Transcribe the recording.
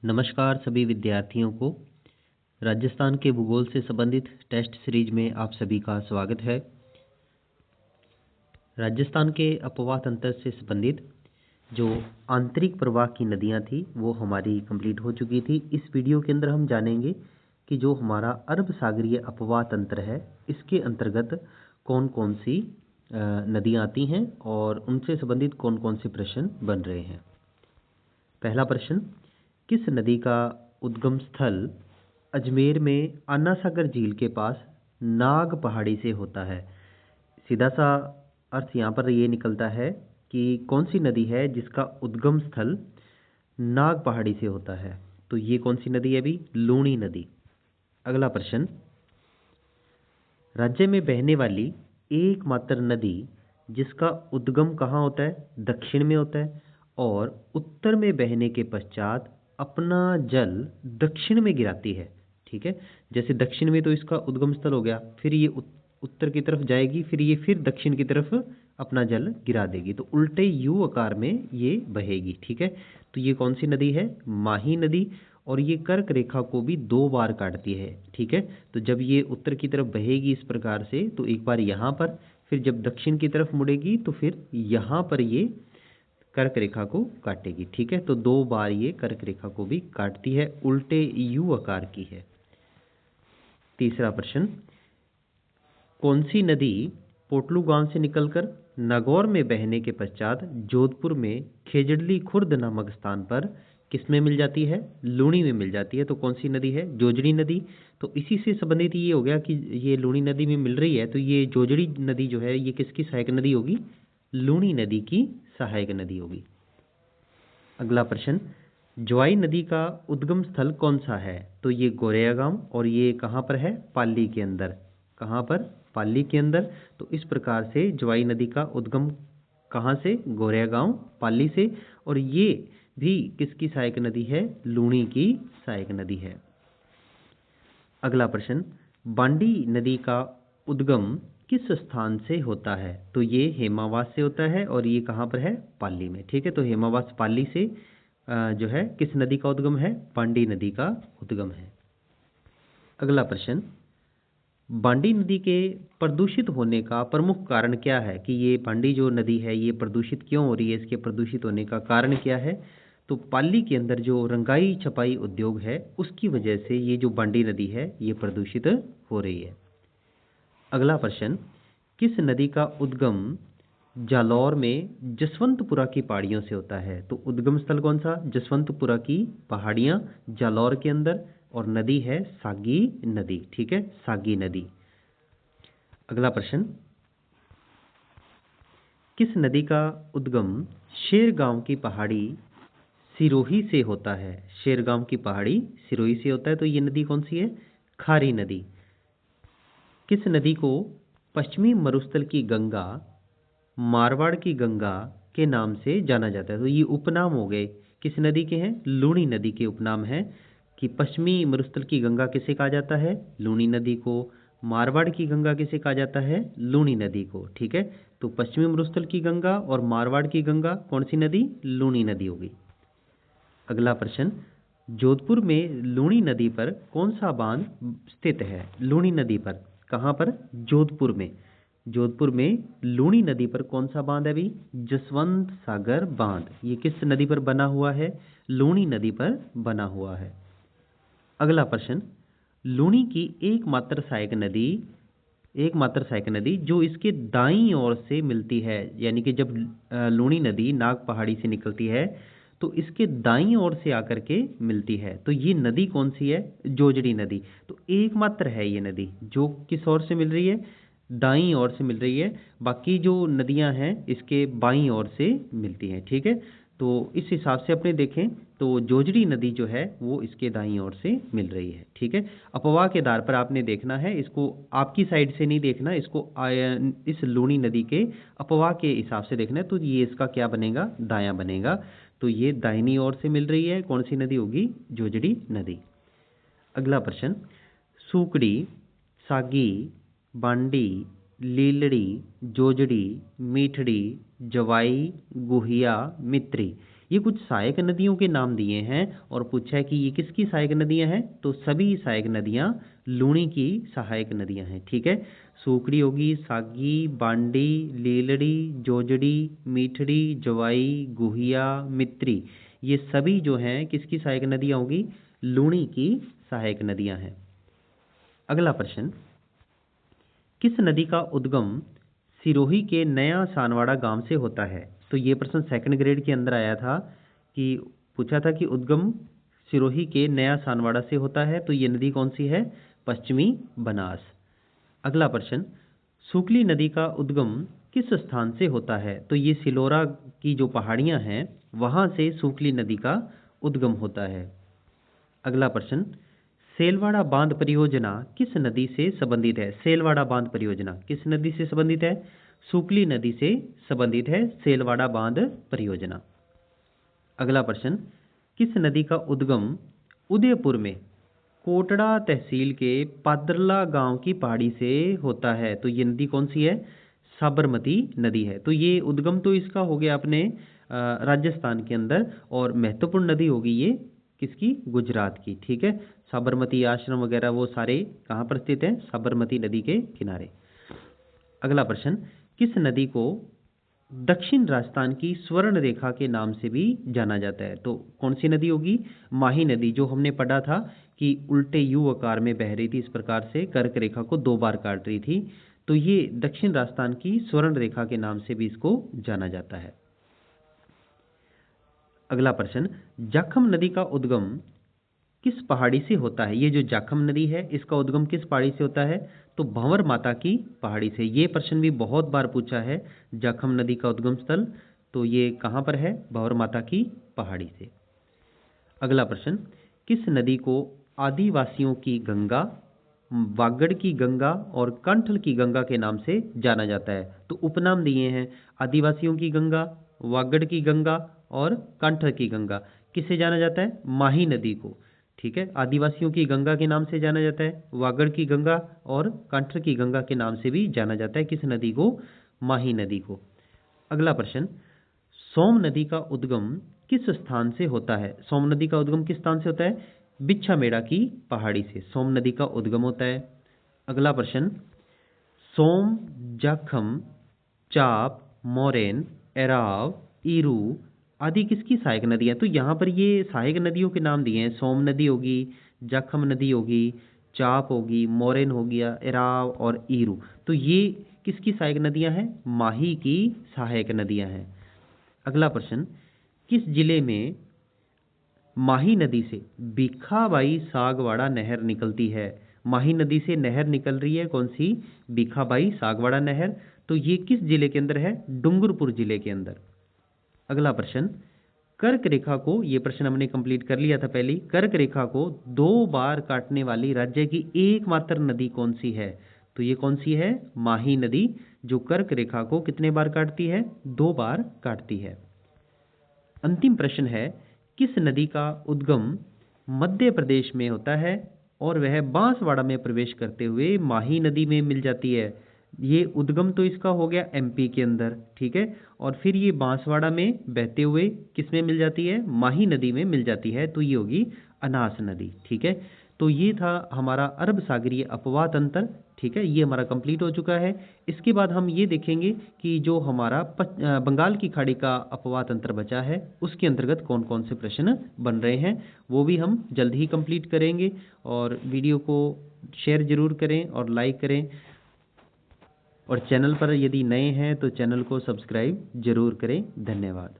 नमस्कार सभी विद्यार्थियों को। राजस्थान के भूगोल से संबंधित टेस्ट सीरीज में आप सभी का स्वागत है। राजस्थान के अपवाह तंत्र से संबंधित जो आंतरिक प्रवाह की नदियां थी वो हमारी कंप्लीट हो चुकी थी। इस वीडियो के अंदर हम जानेंगे कि जो हमारा अरब सागरीय अपवाह तंत्र है इसके अंतर्गत कौन कौन सी नदियां आती हैं और उनसे संबंधित कौन कौन से प्रश्न बन रहे हैं। पहला प्रश्न, किस नदी का उद्गम स्थल अजमेर में अन्ना सागर झील के पास नाग पहाड़ी से होता है? सीधा सा अर्थ यहाँ पर ये निकलता है कि कौन सी नदी है जिसका उद्गम स्थल नाग पहाड़ी से होता है। तो ये कौन सी नदी है अभी? लूणी नदी। अगला प्रश्न, राज्य में बहने वाली एकमात्र नदी जिसका उद्गम कहाँ होता है? दक्षिण में होता है और उत्तर में बहने के पश्चात अपना जल दक्षिण में गिराती है। ठीक है, जैसे दक्षिण में तो इसका उद्गम स्थल हो गया, फिर ये उत्तर की तरफ जाएगी, फिर ये फिर दक्षिण की तरफ अपना जल गिरा देगी, तो उल्टे यू आकार में ये बहेगी। ठीक है, तो ये कौन सी नदी है? माही नदी। और ये कर्क रेखा को भी 2 बार काटती है। ठीक है, तो जब ये उत्तर की तरफ बहेगी इस प्रकार से, तो एक बार यहाँ पर, फिर जब दक्षिण की तरफ मुड़ेगी तो फिर यहाँ पर ये कर्क रेखा को काटेगी। ठीक है, तो 2 बार ये कर्क रेखा को भी काटती है, उल्टे यू आकार की है। तीसरा प्रश्न, कौन सी नदी पोटलू गांव से निकलकर नागौर में बहने के पश्चात जोधपुर में खेजड़ली खुर्द नामक स्थान पर किसमें मिल जाती है? लूणी में मिल जाती है। तो कौन सी नदी है? जोजड़ी नदी। तो इसी से संबंधित ये हो गया कि ये लूणी नदी में मिल रही है, तो ये जोजड़ी नदी जो है ये किसकी सहायक नदी होगी? लूणी नदी की सहायक नदी होगी। अगला प्रश्न, ज्वाई नदी का उद्गम स्थल कौन सा है? तो ये गोरेया गांव, और ये कहाँ पर है? पाली के अंदर। कहाँ पर? पाली के अंदर। तो इस प्रकार से ज्वाई नदी का उद्गम कहाँ से? गोरेया गांव, पाली से। और ये भी किसकी सहायक नदी है? लूणी की सहायक नदी है। अगला प्रश्न, बांडी नदी का उद्गम किस स्थान से होता है? तो ये हेमावास से होता है, और ये कहाँ पर है? पाली में। ठीक है, तो हेमावास पाली से जो है किस नदी का उद्गम है? बांडी नदी का उद्गम है। अगला प्रश्न, बांडी नदी के प्रदूषित होने का प्रमुख कारण क्या है? कि ये बांडी जो नदी है ये प्रदूषित क्यों हो रही है? इसके प्रदूषित होने का कारण क्या है? तो पाली के अंदर जो रंगाई छपाई उद्योग है उसकी वजह से ये जो बांडी नदी है ये प्रदूषित हो रही है। अगला प्रश्न, किस नदी का उद्गम जालौर में जसवंतपुरा की पहाड़ियों से होता है? तो उद्गम स्थल कौन सा? जसवंतपुरा की पहाड़ियाँ जालौर के अंदर, और नदी है सागी नदी। ठीक है, सागी नदी। अगला प्रश्न, किस नदी का उद्गम शेरगांव की पहाड़ी सिरोही से होता है? शेरगांव की पहाड़ी सिरोही से होता है, तो ये नदी कौन सी है? खारी नदी। किस नदी को पश्चिमी मरुस्थल की गंगा, मारवाड़ की गंगा के नाम से जाना जाता है? तो ये उपनाम हो गए, किस नदी के हैं? लूणी नदी के उपनाम हैं। कि पश्चिमी मरुस्थल की गंगा किसे कहा जाता है? लूणी नदी को। मारवाड़ की गंगा किसे कहा जाता है? लूणी नदी को। ठीक है, तो पश्चिमी मरुस्थल की गंगा और मारवाड़ की गंगा कौन सी नदी? लूणी नदी होगी। अगला प्रश्न, जोधपुर में लूणी नदी पर कौन सा बांध स्थित है? लूणी नदी पर कहाँ पर? जोधपुर में। जोधपुर में लूणी नदी पर कौन सा बांध है अभी? जसवंत सागर बांध। ये किस नदी पर बना हुआ है? लूणी नदी पर बना हुआ है। अगला प्रश्न, लूणी की एकमात्र सहायक नदी जो इसके दाईं ओर से मिलती है, यानी कि जब लूणी नदी नाग पहाड़ी से निकलती है तो इसके दाईं ओर से आकर के मिलती है, तो ये नदी कौन सी है? जोजड़ी नदी। तो एकमात्र है ये नदी जो किस ओर से मिल रही है? दाईं ओर से मिल रही है। बाकी जो नदियां हैं इसके बाईं ओर से मिलती हैं। ठीक है, तो इस हिसाब से अपने देखें तो जोजड़ी नदी जो है वो इसके दाईं ओर से मिल रही है। ठीक है, अपवाह के आधार पर आपने देखना है, इसको आपकी साइड से नहीं देखना, इसको इस लूणी नदी के अपवाह के हिसाब से देखना है। तो ये इसका क्या बनेगा? दायां बनेगा। तो ये दाहिनी ओर से मिल रही है, कौन सी नदी होगी? जोजड़ी नदी। अगला प्रश्न, सूकड़ी, सागी, बांडी, लीलड़ी, जोजड़ी, मीठड़ी, जवाई, गुहिया, मित्री, ये कुछ सहायक नदियों के नाम दिए हैं और पूछा है कि ये किसकी सहायक नदियां हैं, तो सभी सहायक नदियां लूणी की सहायक नदियां हैं। ठीक है, सूकड़ी होगी, सागी, बांडी, लीलड़ी, जोजड़ी, मीठड़ी, जवाई, गुहिया, मित्री, ये सभी जो हैं किसकी सहायक नदियां होगी, लूणी की सहायक नदियां हैं। अगला प्रश्न, किस नदी का उद्गम सिरोही के नया सानवाड़ा गांव से होता है। तो ये प्रश्न सेकंड ग्रेड के अंदर आया था कि पूछा था कि उद्गम सिरोही के नया सानवाड़ा से होता है, तो ये नदी कौन सी है, पश्चिमी बनास। अगला प्रश्न, सूकली नदी का उद्गम किस स्थान से होता है। तो ये सिलोरा की जो पहाड़ियां हैं वहां से सूकली नदी का उद्गम होता है। अगला प्रश्न, सेलवाड़ा बांध परियोजना किस नदी से संबंधित है। सेलवाड़ा बांध परियोजना किस नदी से संबंधित है, सूकली नदी से संबंधित है सेलवाड़ा बांध परियोजना। अगला प्रश्न, किस नदी का उद्गम उदयपुर में कोटड़ा तहसील के पादरला गांव की पहाड़ी से होता है। तो ये नदी कौन सी है, साबरमती नदी है। तो ये उद्गम तो इसका हो गया अपने राजस्थान के अंदर, और महत्वपूर्ण नदी होगी ये किसकी, गुजरात की। ठीक है, साबरमती आश्रम वगैरह वो सारे कहाँ पर स्थित हैं, साबरमती नदी के किनारे। अगला प्रश्न, किस नदी को दक्षिण राजस्थान की स्वर्ण रेखा के नाम से भी जाना जाता है। तो कौन सी नदी होगी, माही नदी, जो हमने पढ़ा था कि उल्टे यू आकार में बह रही थी, इस प्रकार से कर्क रेखा को 2 बार काट रही थी। तो ये दक्षिण राजस्थान की स्वर्ण रेखा के नाम से भी इसको जाना जाता है। अगला प्रश्न, जाखम नदी का उद्गम किस पहाड़ी से होता है। ये जो जाखम नदी है इसका उद्गम किस पहाड़ी से होता है, तो भंवर माता की पहाड़ी से। ये प्रश्न भी बहुत बार पूछा है, जाखम नदी का उद्गम स्थल, तो ये कहाँ पर है, भंवर माता की पहाड़ी से। अगला प्रश्न, किस नदी को आदिवासियों की गंगा, वागड़ की गंगा और कंठल की गंगा के नाम से जाना जाता है। तो उपनाम दिए हैं, आदिवासियों की गंगा, वागड़ की गंगा और कंठल की गंगा। किससे जाना जाता है, माही नदी को। ठीक है, आदिवासियों की गंगा के नाम से जाना जाता है, वागड़ की गंगा और कंठल की गंगा के नाम से भी जाना जाता है किस नदी को, माही नदी को। अगला प्रश्न, सोम नदी का उद्गम किस स्थान से होता है। सोम नदी का उद्गम किस स्थान से होता है, बिच्छामेड़ा की पहाड़ी से सोम नदी का उद्गम होता है। अगला प्रश्न, सोम, जाखम, चाप, मोरेन, एराव, ईरू आदि किसकी सहायक नदी है। तो यहाँ पर ये सहायक नदियों के नाम दिए हैं, सोम नदी होगी, जाखम नदी होगी, चाप होगी, मोरेन हो गया, एराव और ईरू। तो ये किसकी सहायक नदियाँ हैं, माही की सहायक नदियाँ हैं। अगला प्रश्न, किस जिले में माही नदी से भीखाबाई सागवाड़ा नहर निकलती है। माही नदी से नहर निकल रही है, कौन सी, भीखाबाई सागवाड़ा नहर। तो ये किस जिले के अंदर है, डूंगरपुर जिले के अंदर। अगला प्रश्न, कर्क रेखा को, ये प्रश्न हमने कंप्लीट कर लिया था पहले, कर्क रेखा को 2 बार काटने वाली राज्य की एकमात्र नदी कौन सी है। तो ये कौन सी है, माही नदी, जो कर्क रेखा को कितने बार काटती है, 2 बार काटती है। अंतिम प्रश्न है, किस नदी का उद्गम मध्य प्रदेश में होता है और वह बांसवाड़ा में प्रवेश करते हुए माही नदी में मिल जाती है। ये उद्गम तो इसका हो गया एमपी के अंदर, ठीक है, और फिर ये बांसवाड़ा में बहते हुए किस में मिल जाती है, माही नदी में मिल जाती है। तो ये होगी अनास नदी। ठीक है, तो ये था हमारा अरब सागरीय अपवाह तंत्र। ठीक है, ये हमारा कंप्लीट हो चुका है। इसके बाद हम ये देखेंगे कि जो हमारा बंगाल की खाड़ी का अपवाह तंत्र बचा है उसके अंतर्गत कौन कौन से प्रश्न बन रहे हैं, वो भी हम जल्द ही कंप्लीट करेंगे। और वीडियो को शेयर ज़रूर करें और लाइक करें, और चैनल पर यदि नए हैं तो चैनल को सब्सक्राइब ज़रूर करें। धन्यवाद।